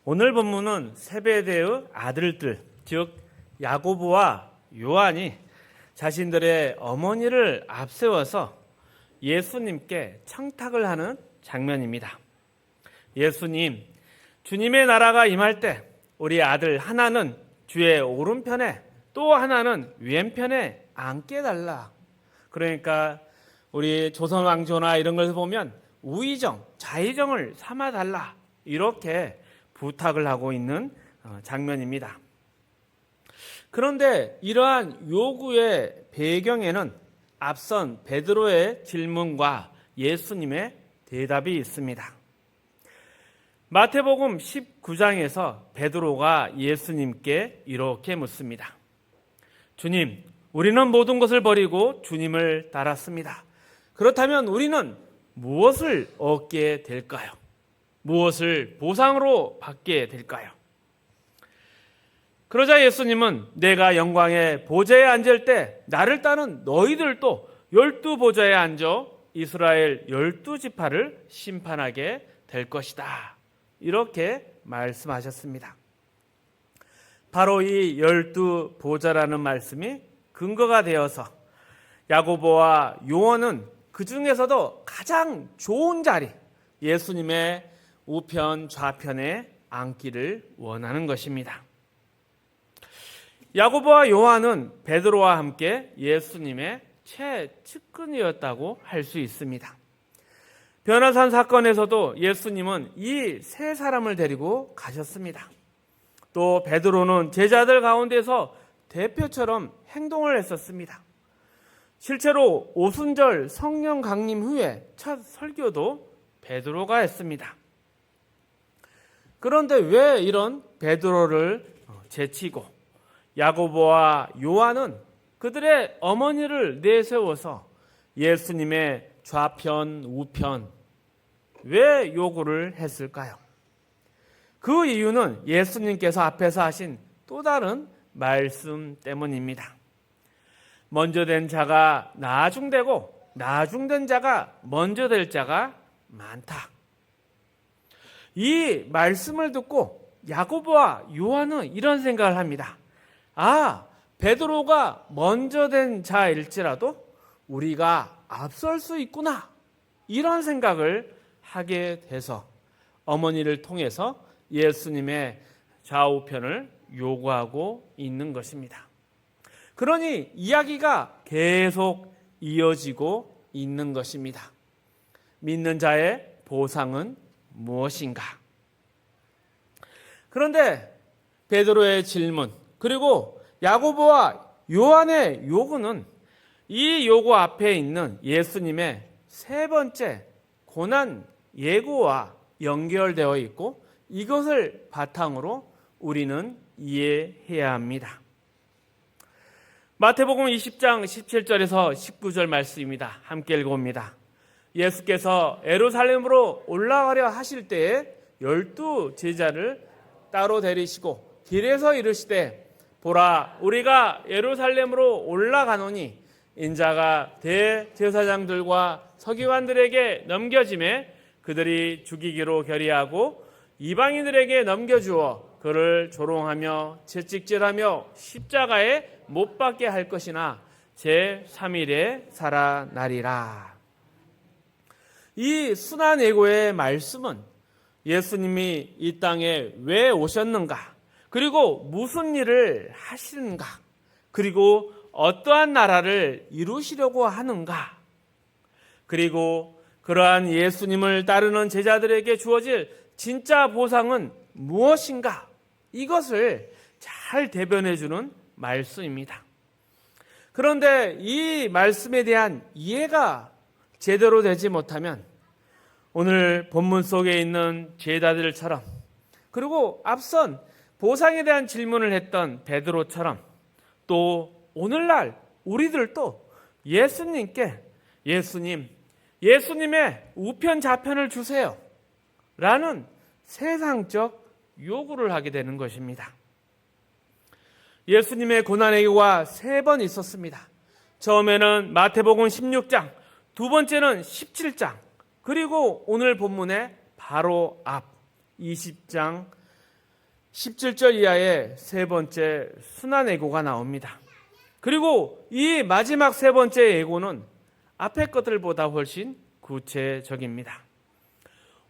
오늘 본문은 세베대의 아들들, 즉 야고보와 요한이 자신들의 어머니를 앞세워서 예수님께 청탁을 하는 장면입니다. 예수님, 주님의 나라가 임할 때 우리 아들 하나는 주의 오른편에 또 하나는 왼편에 앉게 해달라. 그러니까 우리 조선 왕조나 이런 걸 보면 우의정, 좌의정을 삼아달라. 이렇게 부탁을 하고 있는 장면입니다. 그런데 이러한 요구의 배경에는 앞선 베드로의 질문과 예수님의 대답이 있습니다. 마태복음 19장에서 베드로가 예수님께 이렇게 묻습니다. 주님, 우리는 모든 것을 버리고 주님을 따랐습니다. 그렇다면 우리는 무엇을 얻게 될까요? 무엇을 보상으로 받게 될까요? 그러자 예수님은 내가 영광의 보좌에 앉을 때 나를 따른 너희들도 12보좌에 앉아 이스라엘 12지파를 심판하게 될 것이다. 이렇게 말씀하셨습니다. 바로 이 12보좌라는 말씀이 근거가 되어서 야고보와 요한은 그 중에서도 가장 좋은 자리, 예수님의 우편 좌편에 앉기를 원하는 것입니다. 야고보와 요한은 베드로와 함께 예수님의 최측근이었다고 할 수 있습니다. 변화산 사건에서도 예수님은 이 세 사람을 데리고 가셨습니다. 또 베드로는 제자들 가운데서 대표처럼 행동을 했었습니다. 실제로 오순절 성령 강림 후에 첫 설교도 베드로가 했습니다. 그런데 왜 이런 베드로를 제치고 야고보와 요한은 그들의 어머니를 내세워서 예수님의 좌편, 우편 왜 요구를 했을까요? 그 이유는 예수님께서 앞에서 하신 또 다른 말씀 때문입니다. 먼저 된 자가 나중되고 나중된 자가 먼저 될 자가 많다. 이 말씀을 듣고 야고보와 요한은 이런 생각을 합니다. 베드로가 먼저 된 자일지라도 우리가 앞설 수 있구나. 이런 생각을 하게 돼서 어머니를 통해서 예수님의 좌우편을 요구하고 있는 것입니다. 그러니 이야기가 계속 이어지고 있는 것입니다. 믿는 자의 보상은 무엇인가? 그런데 베드로의 질문, 그리고 야고보와 요한의 요구는 이 요구 앞에 있는 예수님의 세 번째 고난 예고와 연결되어 있고 이것을 바탕으로 우리는 이해해야 합니다. 마태복음 20장 17절에서 19절 말씀입니다. 함께 읽어봅니다. 예수께서 예루살렘으로 올라가려 하실 때에 12 제자를 따로 데리시고 길에서 이르시되 보라, 우리가 예루살렘으로 올라가노니 인자가 대제사장들과 서기관들에게 넘겨짐에 그들이 죽이기로 결의하고 이방인들에게 넘겨주어 그를 조롱하며 채찍질하며 십자가에 못 박게 할 것이나 제3일에 살아나리라. 이 순환 예고의 말씀은 예수님이 이 땅에 왜 오셨는가, 그리고 무슨 일을 하시는가, 그리고 어떠한 나라를 이루시려고 하는가, 그리고 그러한 예수님을 따르는 제자들에게 주어질 진짜 보상은 무엇인가, 이것을 잘 대변해 주는 말씀입니다. 그런데 이 말씀에 대한 이해가 제대로 되지 못하면 오늘 본문 속에 있는 제자들처럼, 그리고 앞선 보상에 대한 질문을 했던 베드로처럼, 또 오늘날 우리들도 예수님께 예수님의 우편 좌편을 주세요 라는 세상적 요구를 하게 되는 것입니다. 예수님의 고난의고가 3번 있었습니다. 처음에는 마태복음 16장, 두 번째는 17장, 그리고 오늘 본문의 바로 앞 20장 17절 이하의 세 번째 순환 예고가 나옵니다. 그리고 이 마지막 세 번째 예고는 앞에 것들보다 훨씬 구체적입니다.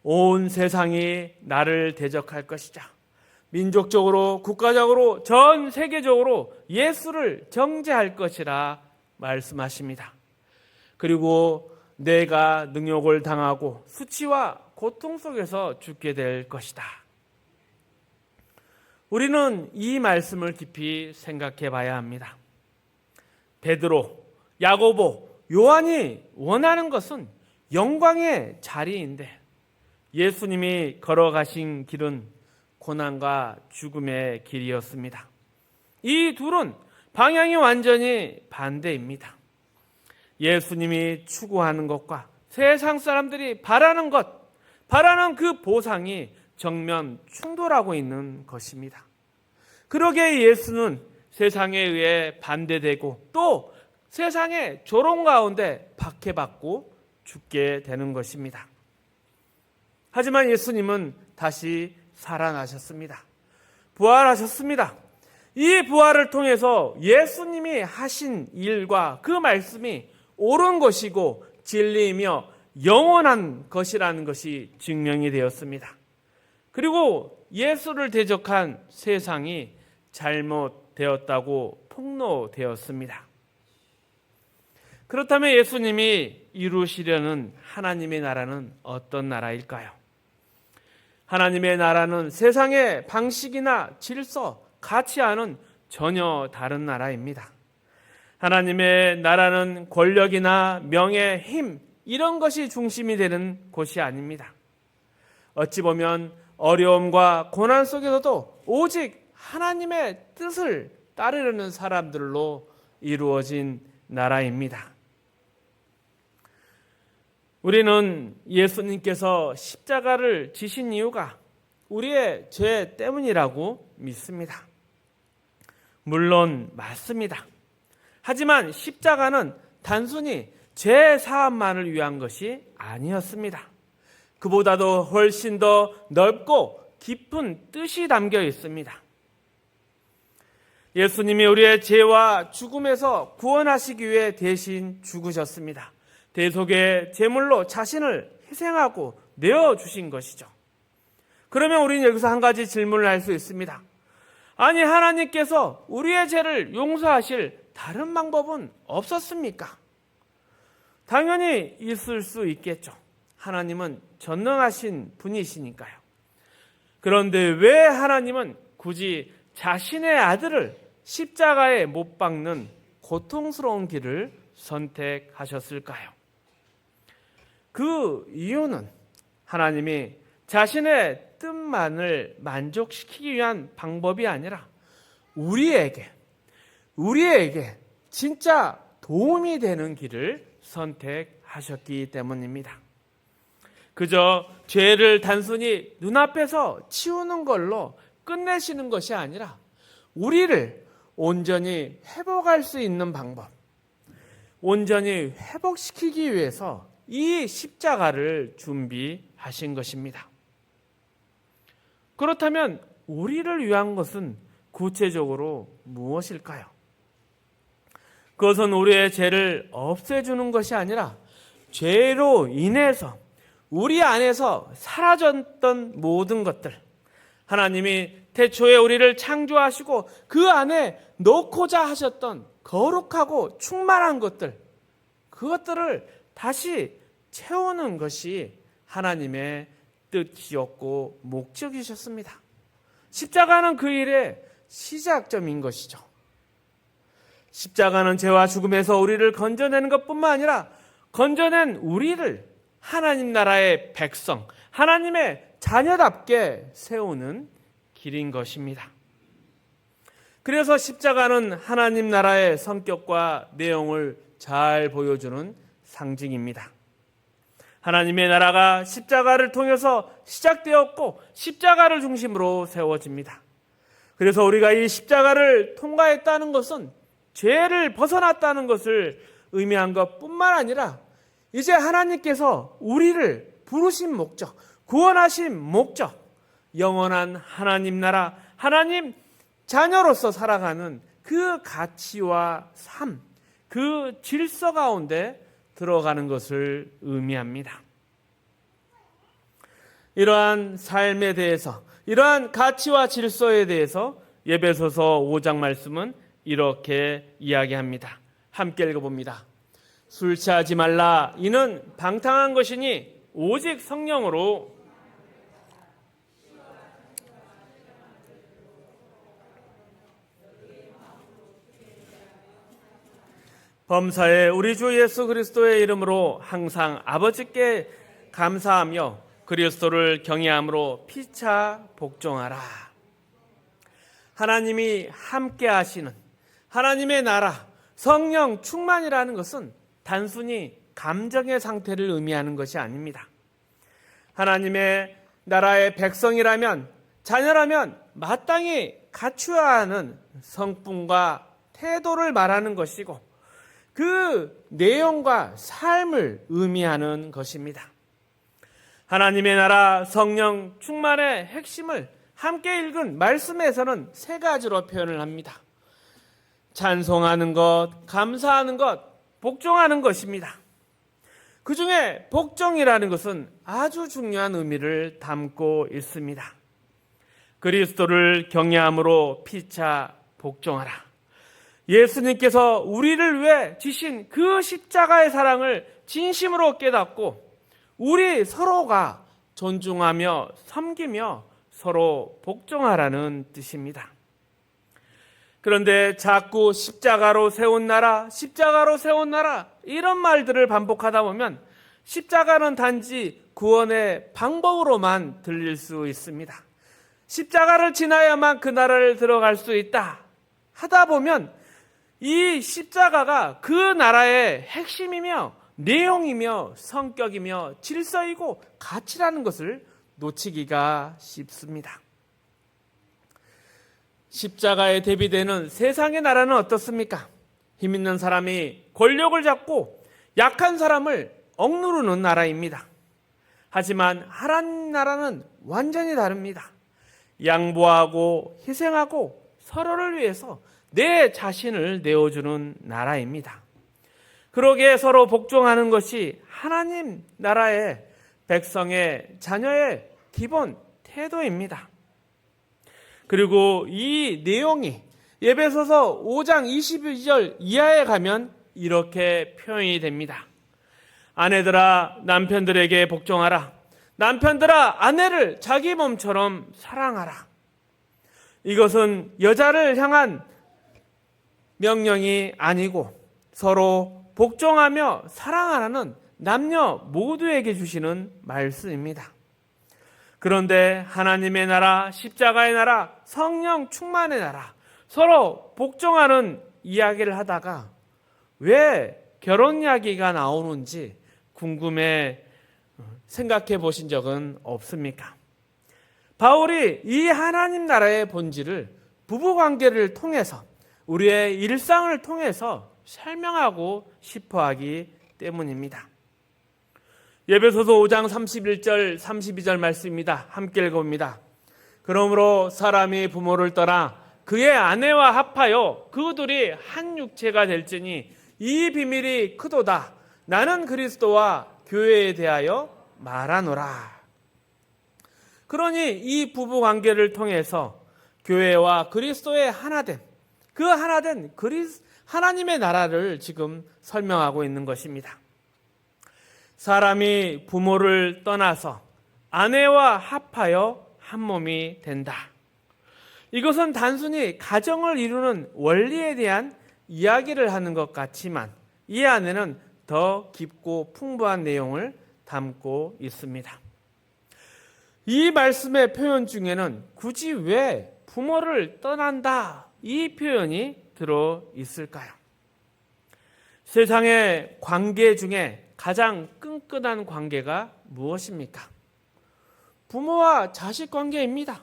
온 세상이 나를 대적할 것이다. 민족적으로, 국가적으로, 전 세계적으로 예수를 정죄할 것이라 말씀하십니다. 그리고 내가 능욕을 당하고 수치와 고통 속에서 죽게 될 것이다. 우리는 이 말씀을 깊이 생각해 봐야 합니다. 베드로, 야고보, 요한이 원하는 것은 영광의 자리인데 예수님이 걸어가신 길은 고난과 죽음의 길이었습니다. 이 둘은 방향이 완전히 반대입니다. 예수님이 추구하는 것과 세상 사람들이 바라는 것, 바라는 그 보상이 정면 충돌하고 있는 것입니다. 그러기에 예수는 세상에 의해 반대되고 또 세상의 조롱 가운데 박해받고 죽게 되는 것입니다. 하지만 예수님은 다시 살아나셨습니다. 부활하셨습니다. 이 부활을 통해서 예수님이 하신 일과 그 말씀이 옳은 것이고 진리이며 영원한 것이라는 것이 증명이 되었습니다. 그리고 예수를 대적한 세상이 잘못되었다고 폭로되었습니다. 그렇다면 예수님이 이루시려는 하나님의 나라는 어떤 나라일까요? 하나님의 나라는 세상의 방식이나 질서, 가치와는 전혀 다른 나라입니다. 하나님의 나라는 권력이나 명예, 힘 이런 것이 중심이 되는 곳이 아닙니다. 어찌 보면 어려움과 고난 속에서도 오직 하나님의 뜻을 따르려는 사람들로 이루어진 나라입니다. 우리는 예수님께서 십자가를 지신 이유가 우리의 죄 때문이라고 믿습니다. 물론 맞습니다. 하지만 십자가는 단순히 죄 사함만을 위한 것이 아니었습니다. 그보다도 훨씬 더 넓고 깊은 뜻이 담겨 있습니다. 예수님이 우리의 죄와 죽음에서 구원하시기 위해 대신 죽으셨습니다. 대속의 제물로 자신을 희생하고 내어주신 것이죠. 그러면 우리는 여기서 한 가지 질문을 할 수 있습니다. 아니, 하나님께서 우리의 죄를 용서하실 다른 방법은 없었습니까? 당연히 있을 수 있겠죠. 하나님은 전능하신 분이시니까요. 그런데 왜 하나님은 굳이 자신의 아들을 십자가에 못 박는 고통스러운 길을 선택하셨을까요? 그 이유는 하나님이 자신의 뜻만을 만족시키기 위한 방법이 아니라 우리에게 진짜 도움이 되는 길을 선택하셨기 때문입니다. 그저 죄를 단순히 눈앞에서 치우는 걸로 끝내시는 것이 아니라 우리를 온전히 회복할 수 있는 방법, 온전히 회복시키기 위해서 이 십자가를 준비하신 것입니다. 그렇다면 우리를 위한 것은 구체적으로 무엇일까요? 그것은 우리의 죄를 없애주는 것이 아니라 죄로 인해서 우리 안에서 사라졌던 모든 것들, 하나님이 태초에 우리를 창조하시고 그 안에 넣고자 하셨던 거룩하고 충만한 것들, 그것들을 다시 채우는 것이 하나님의 뜻이었고 목적이셨습니다. 십자가는 그 일의 시작점인 것이죠. 십자가는 죄와 죽음에서 우리를 건져내는 것뿐만 아니라 건져낸 우리를 하나님 나라의 백성, 하나님의 자녀답게 세우는 길인 것입니다. 그래서 십자가는 하나님 나라의 성격과 내용을 잘 보여주는 상징입니다. 하나님의 나라가 십자가를 통해서 시작되었고 십자가를 중심으로 세워집니다. 그래서 우리가 이 십자가를 통과했다는 것은 죄를 벗어났다는 것을 의미한 것뿐만 아니라 이제 하나님께서 우리를 부르신 목적, 구원하신 목적, 영원한 하나님 나라, 하나님 자녀로서 살아가는 그 가치와 삶, 그 질서 가운데 들어가는 것을 의미합니다. 이러한 삶에 대해서, 이러한 가치와 질서에 대해서 에베소서 5장 말씀은 이렇게 이야기합니다. 함께 읽어봅니다. 술 취하지 말라. 이는 방탕한 것이니 오직 성령으로 범사에 우리 주 예수 그리스도의 이름으로 항상 아버지께 감사하며 그리스도를 경외함으로 피차 복종하라. 하나님이 함께 하시는 하나님의 나라, 성령 충만이라는 것은 단순히 감정의 상태를 의미하는 것이 아닙니다. 하나님의 나라의 백성이라면, 자녀라면 마땅히 갖추어야 하는 성품과 태도를 말하는 것이고 그 내용과 삶을 의미하는 것입니다. 하나님의 나라 성령 충만의 핵심을 함께 읽은 말씀에서는 세 가지로 표현을 합니다. 찬송하는 것, 감사하는 것, 복종하는 것입니다. 그 중에 복종이라는 것은 아주 중요한 의미를 담고 있습니다. 그리스도를 경외함으로 피차 복종하라. 예수님께서 우리를 위해 지신 그 십자가의 사랑을 진심으로 깨닫고 우리 서로가 존중하며 섬기며 서로 복종하라는 뜻입니다. 그런데 자꾸 십자가로 세운 나라, 십자가로 세운 나라 이런 말들을 반복하다 보면 십자가는 단지 구원의 방법으로만 들릴 수 있습니다. 십자가를 지나야만 그 나라를 들어갈 수 있다 하다 보면 이 십자가가 그 나라의 핵심이며 내용이며 성격이며 질서이고 가치라는 것을 놓치기가 쉽습니다. 십자가에 대비되는 세상의 나라는 어떻습니까? 힘 있는 사람이 권력을 잡고 약한 사람을 억누르는 나라입니다. 하지만 하나님 나라는 완전히 다릅니다. 양보하고 희생하고 서로를 위해서 내 자신을 내어주는 나라입니다. 그러기에 서로 복종하는 것이 하나님 나라의 백성의 자녀의 기본 태도입니다. 그리고 이 내용이 에베소서 5장 22절 이하에 가면 이렇게 표현이 됩니다. 아내들아 남편들에게 복종하라. 남편들아 아내를 자기 몸처럼 사랑하라. 이것은 여자를 향한 명령이 아니고 서로 복종하며 사랑하라는 남녀 모두에게 주시는 말씀입니다. 그런데 하나님의 나라, 십자가의 나라, 성령 충만의 나라, 서로 복종하는 이야기를 하다가 왜 결혼 이야기가 나오는지 궁금해 생각해 보신 적은 없습니까? 바울이 이 하나님 나라의 본질을 부부관계를 통해서 우리의 일상을 통해서 설명하고 싶어 하기 때문입니다. 에베소서 5장 31절 32절 말씀입니다. 함께 읽어봅니다. 그러므로 사람이 부모를 떠나 그의 아내와 합하여 그 둘이 한 육체가 될지니 이 비밀이 크도다. 나는 그리스도와 교회에 대하여 말하노라. 그러니 이 부부관계를 통해서 교회와 그리스도의 하나됨, 그 하나된 하나님의 나라를 지금 설명하고 있는 것입니다. 사람이 부모를 떠나서 아내와 합하여 한 몸이 된다. 이것은 단순히 가정을 이루는 원리에 대한 이야기를 하는 것 같지만 이 안에는 더 깊고 풍부한 내용을 담고 있습니다. 이 말씀의 표현 중에는 굳이 왜 부모를 떠난다 이 표현이 들어 있을까요? 세상의 관계 중에 가장 끈끈한 관계가 무엇입니까? 부모와 자식 관계입니다.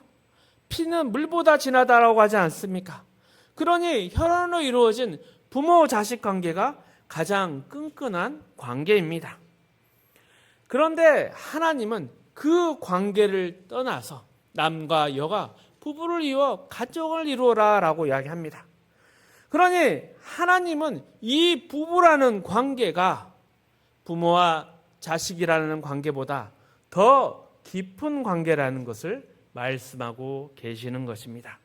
피는 물보다 진하다라고 하지 않습니까? 그러니 혈연으로 이루어진 부모 자식 관계가 가장 끈끈한 관계입니다. 그런데 하나님은 그 관계를 떠나서 남과 여가 부부를 이루어 가족을 이루어라 라고 이야기합니다. 그러니 하나님은 이 부부라는 관계가 부모와 자식이라는 관계보다 더 깊은 관계라는 것을 말씀하고 계시는 것입니다.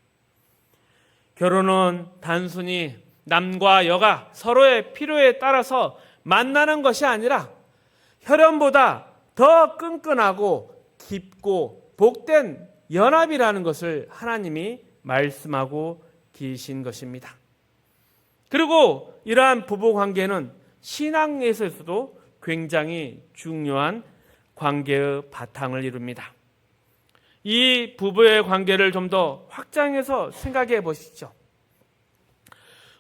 결혼은 단순히 남과 여가 서로의 필요에 따라서 만나는 것이 아니라 혈연보다 더 끈끈하고 깊고 복된 연합이라는 것을 하나님이 말씀하고 계신 것입니다. 그리고 이러한 부부 관계는 신앙에서도 굉장히 중요한 관계의 바탕을 이룹니다. 이 부부의 관계를 좀 더 확장해서 생각해 보시죠.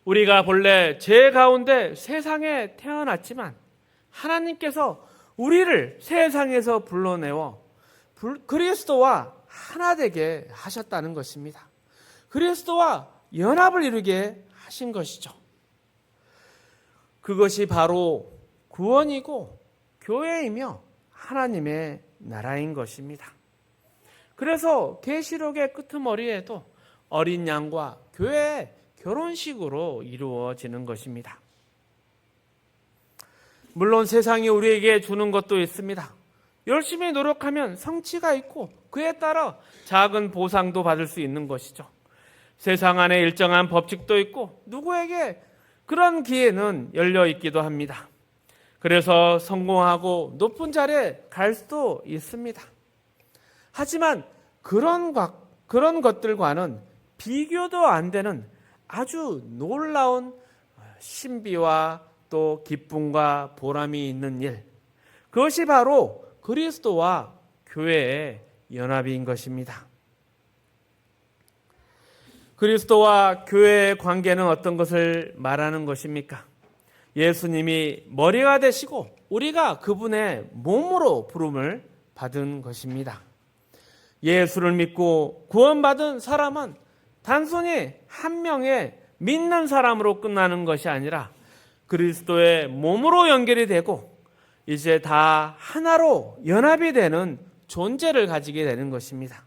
우리가 본래 죄 가운데 세상에 태어났지만 하나님께서 우리를 세상에서 불러내어 그리스도와 하나 되게 하셨다는 것입니다. 그리스도와 연합을 이루게 하신 것이죠. 그것이 바로 구원이고 교회이며 하나님의 나라인 것입니다. 그래서 계시록의 끄트머리에도 어린 양과 교회의 결혼식으로 이루어지는 것입니다. 물론 세상이 우리에게 주는 것도 있습니다. 열심히 노력하면 성취가 있고 그에 따라 작은 보상도 받을 수 있는 것이죠. 세상 안에 일정한 법칙도 있고 누구에게 그런 기회는 열려 있기도 합니다. 그래서 성공하고 높은 자리에 갈 수도 있습니다. 하지만 그런 것들과는 비교도 안 되는 아주 놀라운 신비와 또 기쁨과 보람이 있는 일, 그것이 바로 그리스도와 교회의 연합인 것입니다. 그리스도와 교회의 관계는 어떤 것을 말하는 것입니까? 예수님이 머리가 되시고 우리가 그분의 몸으로 부름을 받은 것입니다. 예수를 믿고 구원받은 사람은 단순히 한 명의 믿는 사람으로 끝나는 것이 아니라 그리스도의 몸으로 연결이 되고 이제 다 하나로 연합이 되는 존재를 가지게 되는 것입니다.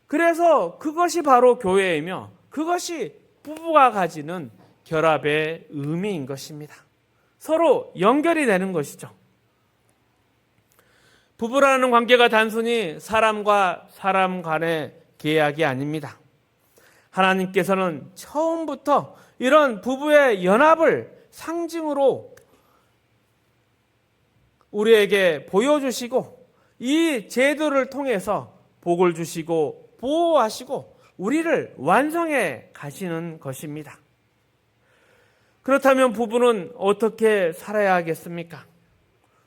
그래서 그것이 바로 교회이며 그것이 부부가 가지는 결합의 의미인 것입니다. 서로 연결이 되는 것이죠. 부부라는 관계가 단순히 사람과 사람 간의 계약이 아닙니다. 하나님께서는 처음부터 이런 부부의 연합을 상징으로 우리에게 보여주시고 이 제도를 통해서 복을 주시고 보호하시고 우리를 완성해 가시는 것입니다. 그렇다면 부부는 어떻게 살아야 하겠습니까?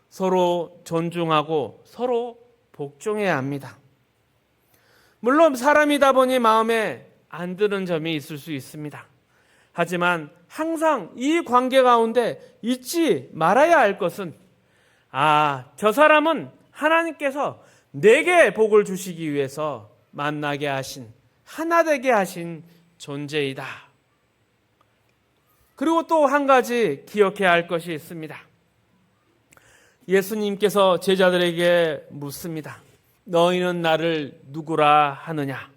서로 존중하고 서로 복종해야 합니다. 물론 사람이다 보니 마음에 안 드는 점이 있을 수 있습니다. 하지만 항상 이 관계 가운데 잊지 말아야 할 것은 저 사람은 하나님께서 내게 복을 주시기 위해서 만나게 하신 하나 되게 하신 존재이다. 그리고 또 한 가지 기억해야 할 것이 있습니다. 예수님께서 제자들에게 묻습니다. 너희는 나를 누구라 하느냐?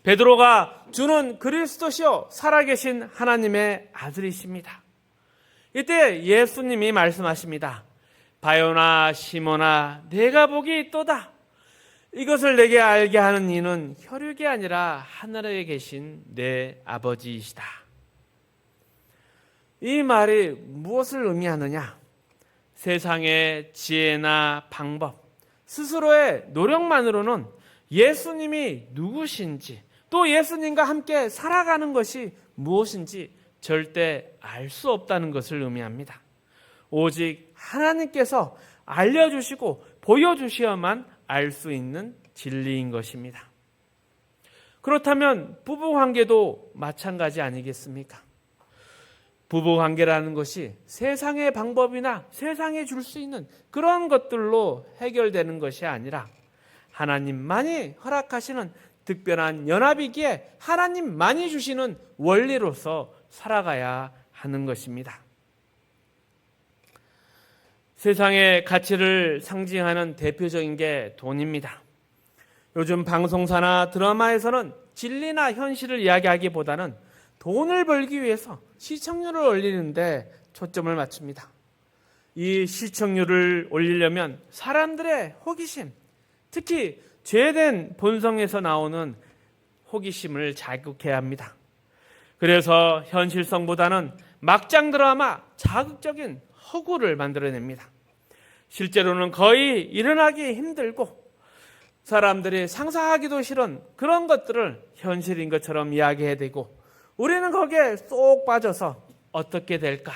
베드로가 주는 그리스도시요 살아계신 하나님의 아들이십니다. 이때 예수님이 말씀하십니다. 바요나 시몬아 내가 복이 있도다. 이것을 내게 알게 하는 이는 혈육이 아니라 하늘에 계신 내 아버지이시다. 이 말이 무엇을 의미하느냐? 세상의 지혜나 방법, 스스로의 노력만으로는 예수님이 누구신지 또 예수님과 함께 살아가는 것이 무엇인지 절대 알 수 없다는 것을 의미합니다. 오직 하나님께서 알려주시고 보여주셔야만 알 수 있는 진리인 것입니다. 그렇다면 부부관계도 마찬가지 아니겠습니까? 부부관계라는 것이 세상의 방법이나 세상에 줄 수 있는 그런 것들로 해결되는 것이 아니라 하나님만이 허락하시는 특별한 연합이기에 하나님만이 주시는 원리로서 살아가야 하는 것입니다. 세상의 가치를 상징하는 대표적인 게 돈입니다. 요즘 방송사나 드라마에서는 진리나 현실을 이야기하기보다는 돈을 벌기 위해서 시청률을 올리는데 초점을 맞춥니다. 이 시청률을 올리려면 사람들의 호기심, 특히 죄된 본성에서 나오는 호기심을 자극해야 합니다. 그래서 현실성보다는 막장 드라마, 자극적인 허구를 만들어냅니다. 실제로는 거의 일어나기 힘들고 사람들이 상상하기도 싫은 그런 것들을 현실인 것처럼 이야기해대고 우리는 거기에 쏙 빠져서 어떻게 될까?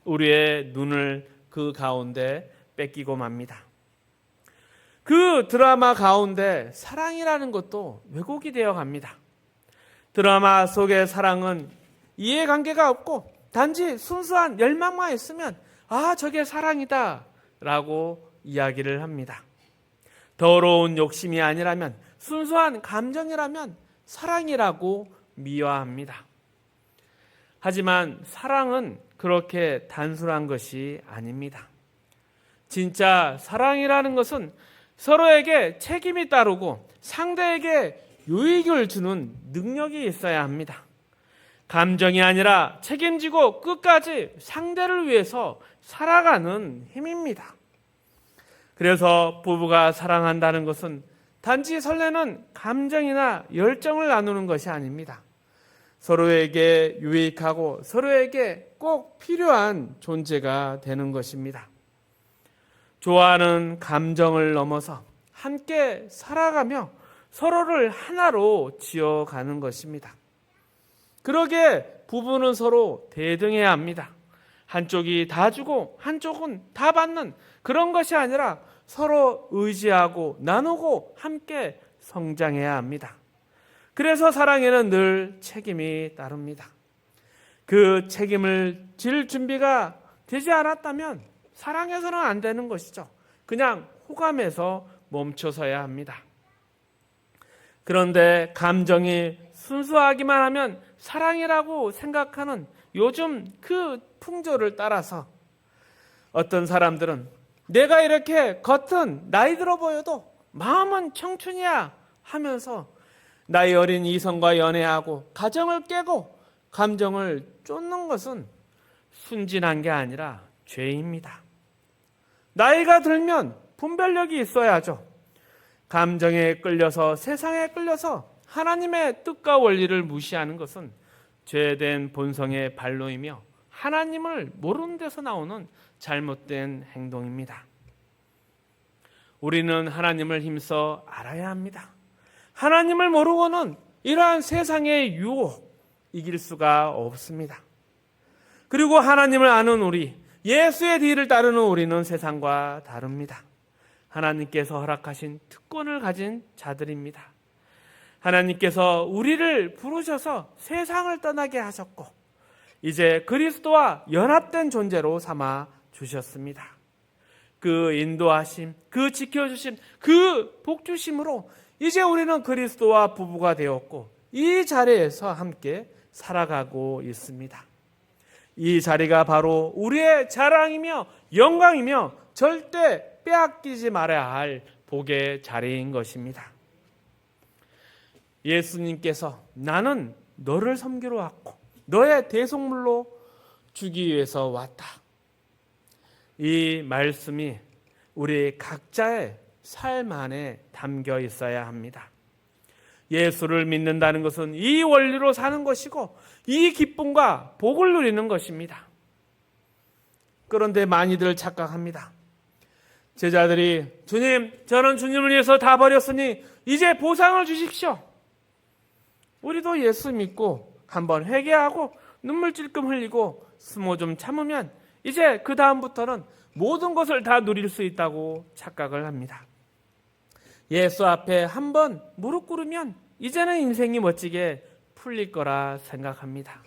우리의 눈을 그 가운데 뺏기고 맙니다. 그 드라마 가운데 사랑이라는 것도 왜곡이 되어 갑니다. 드라마 속의 사랑은 이해관계가 없고 단지 순수한 열망만 있으면 저게 사랑이다 라고 이야기를 합니다. 더러운 욕심이 아니라면, 순수한 감정이라면 사랑이라고 미화합니다. 하지만 사랑은 그렇게 단순한 것이 아닙니다. 진짜 사랑이라는 것은 서로에게 책임이 따르고 상대에게 유익을 주는 능력이 있어야 합니다. 감정이 아니라 책임지고 끝까지 상대를 위해서 살아가는 힘입니다. 그래서 부부가 사랑한다는 것은 단지 설레는 감정이나 열정을 나누는 것이 아닙니다. 서로에게 유익하고 서로에게 꼭 필요한 존재가 되는 것입니다. 좋아하는 감정을 넘어서 함께 살아가며 서로를 하나로 지어가는 것입니다. 그러기에 부부는 서로 대등해야 합니다. 한쪽이 다 주고 한쪽은 다 받는 그런 것이 아니라 서로 의지하고 나누고 함께 성장해야 합니다. 그래서 사랑에는 늘 책임이 따릅니다. 그 책임을 질 준비가 되지 않았다면 사랑해서는 안 되는 것이죠. 그냥 호감에서 멈춰서야 합니다. 그런데 감정이 순수하기만 하면 사랑이라고 생각하는 요즘 그 풍조를 따라서 어떤 사람들은 내가 이렇게 겉은 나이 들어 보여도 마음은 청춘이야 하면서 나이 어린 이성과 연애하고 가정을 깨고 감정을 쫓는 것은 순진한 게 아니라 죄입니다. 나이가 들면 분별력이 있어야죠. 감정에 끌려서 세상에 끌려서 하나님의 뜻과 원리를 무시하는 것은 죄된 본성의 발로이며 하나님을 모르는 데서 나오는 잘못된 행동입니다. 우리는 하나님을 힘써 알아야 합니다. 하나님을 모르고는 이러한 세상의 유혹 이길 수가 없습니다. 그리고 하나님을 아는 우리, 예수의 뒤를 따르는 우리는 세상과 다릅니다. 하나님께서 허락하신 특권을 가진 자들입니다. 하나님께서 우리를 부르셔서 세상을 떠나게 하셨고 이제 그리스도와 연합된 존재로 삼아 주셨습니다. 그 인도하심, 그 지켜주심, 그 복주심으로 이제 우리는 그리스도와 부부가 되었고 이 자리에서 함께 살아가고 있습니다. 이 자리가 바로 우리의 자랑이며 영광이며 절대 빼앗기지 말아야 할 복의 자리인 것입니다. 예수님께서 나는 너를 섬기러 왔고 너의 대속물로 주기 위해서 왔다. 이 말씀이 우리 각자의 삶 안에 담겨 있어야 합니다. 예수를 믿는다는 것은 이 원리로 사는 것이고 이 기쁨과 복을 누리는 것입니다. 그런데 많이들 착각합니다. 제자들이 주님, 저는 주님을 위해서 다 버렸으니 이제 보상을 주십시오. 우리도 예수 믿고 한번 회개하고 눈물 찔끔 흘리고 수모 좀 참으면 이제 그 다음부터는 모든 것을 다 누릴 수 있다고 착각을 합니다. 예수 앞에 한번 무릎 꿇으면 이제는 인생이 멋지게 풀릴 거라 생각합니다.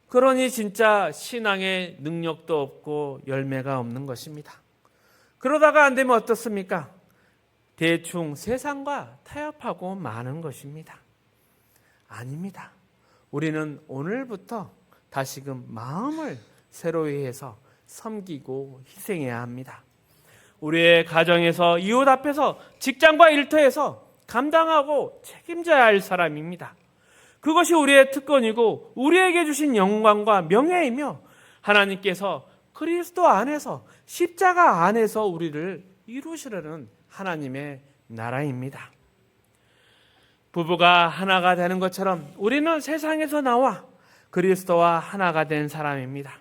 그러니 진짜 신앙의 능력도 없고 열매가 없는 것입니다. 그러다가 안 되면 어떻습니까? 대충 세상과 타협하고 마는 것입니다. 아닙니다. 우리는 오늘부터 다시금 마음을 새로이 해서 섬기고 희생해야 합니다. 우리의 가정에서, 이웃 앞에서, 직장과 일터에서 감당하고 책임져야 할 사람입니다. 그것이 우리의 특권이고 우리에게 주신 영광과 명예이며 하나님께서 그리스도 안에서 십자가 안에서 우리를 이루시려는 하나님의 나라입니다. 부부가 하나가 되는 것처럼 우리는 세상에서 나와 그리스도와 하나가 된 사람입니다.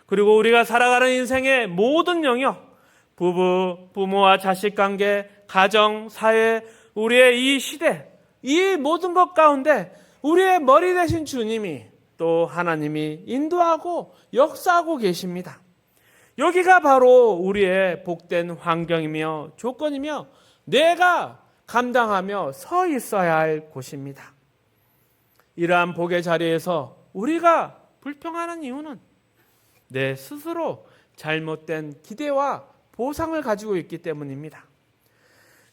그리고 우리가 살아가는 인생의 모든 영역, 부부, 부모와 자식 관계, 가정, 사회, 우리의 이 시대, 이 모든 것 가운데 우리의 머리 되신 주님이 또 하나님이 인도하고 역사하고 계십니다. 여기가 바로 우리의 복된 환경이며 조건이며 내가 감당하며 서 있어야 할 곳입니다. 이러한 복의 자리에서 우리가 불평하는 이유는 내 스스로 잘못된 기대와 보상을 가지고 있기 때문입니다.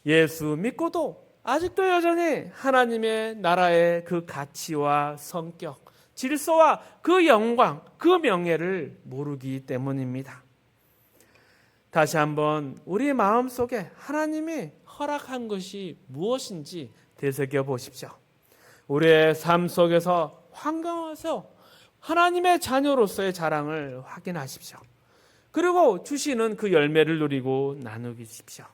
예수 믿고도 아직도 여전히 하나님의 나라의 그 가치와 성격, 질서와 그 영광, 그 명예를 모르기 때문입니다. 다시 한번 우리 마음속에 하나님이 허락한 것이 무엇인지 되새겨 보십시오. 우리의 삶 속에서 환경에서 하나님의 자녀로서의 자랑을 확인하십시오. 그리고 주시는 그 열매를 누리고 나누십시오.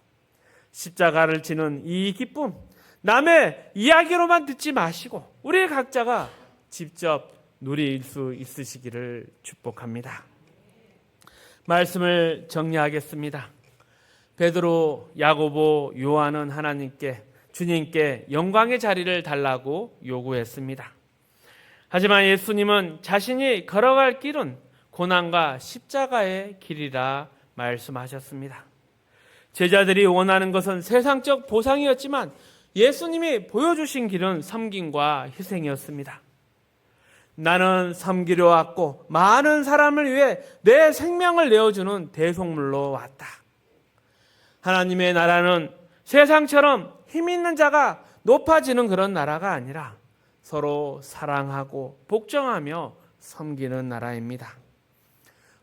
십자가를 지는 이 기쁨, 남의 이야기로만 듣지 마시고 우리 각자가 직접 누릴 수 있으시기를 축복합니다. 말씀을 정리하겠습니다. 베드로, 야고보, 요한은 주님께 영광의 자리를 달라고 요구했습니다. 하지만 예수님은 자신이 걸어갈 길은 고난과 십자가의 길이라 말씀하셨습니다. 제자들이 원하는 것은 세상적 보상이었지만 예수님이 보여주신 길은 섬김과 희생이었습니다. 나는 섬기려 왔고 많은 사람을 위해 내 생명을 내어주는 대속물로 왔다. 하나님의 나라는 세상처럼 힘 있는 자가 높아지는 그런 나라가 아니라 서로 사랑하고 복종하며 섬기는 나라입니다.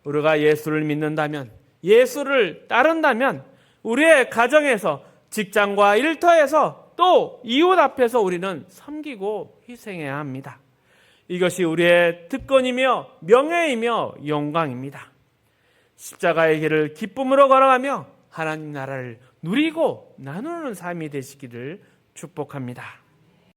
우리가 예수를 믿는다면, 예수를 따른다면 우리의 가정에서, 직장과 일터에서 또 이웃 앞에서 우리는 섬기고 희생해야 합니다. 이것이 우리의 특권이며 명예이며 영광입니다. 십자가의 길을 기쁨으로 걸어가며 하나님 나라를 누리고 나누는 삶이 되시기를 축복합니다.